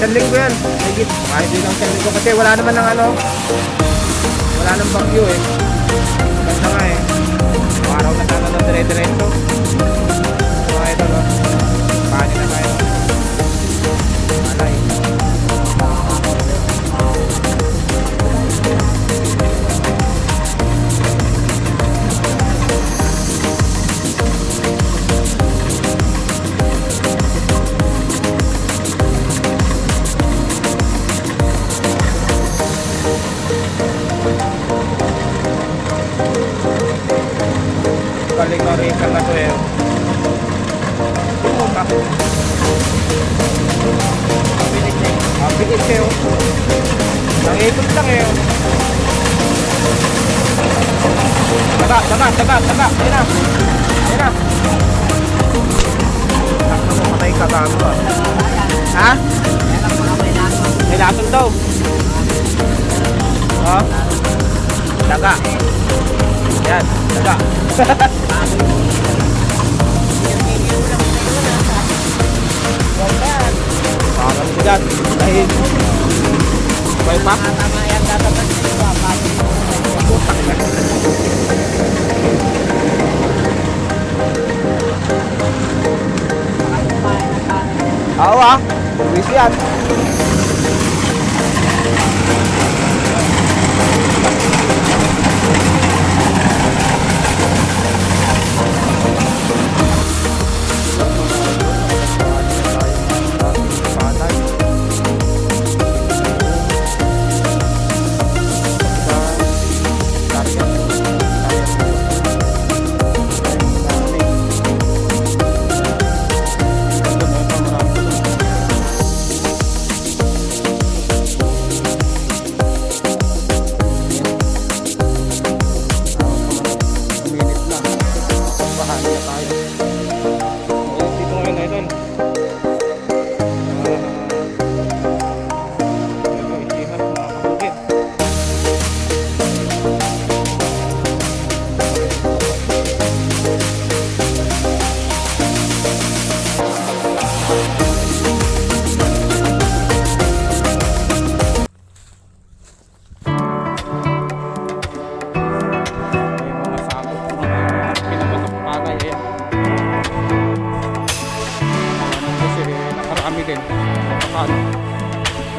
isang linggo yan. Higit. Kahit din ang isang linggo. Kasi wala naman ng ano. Wala nang bagyo eh. Ganda nga eh. Araw na sana ng dire-diretso. Mga ito no. Paano na tayo. Malay. Kali-karikan na to eh. Pumunta. Bilis eh oh. Nangikot lang eh oh. Taga. Ayun na. Ayun na. Takbo mo patay ka gago ah. Ha? May lason daw. Oh. Taga. Yan. Taga. Parang bigat. Dahil may pak. Oo ah. Luis yan.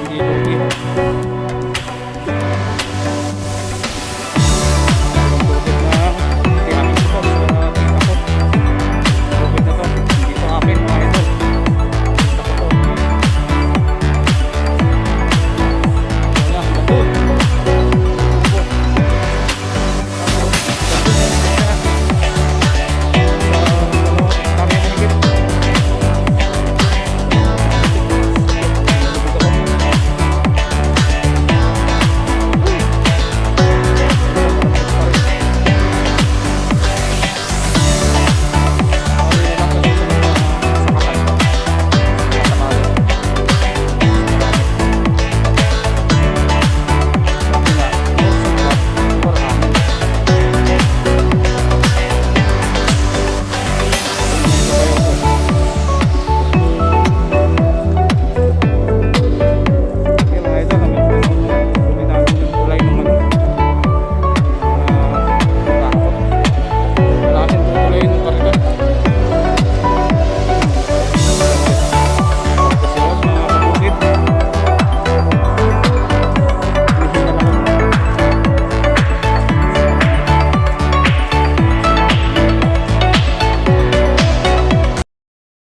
Hindi lugi.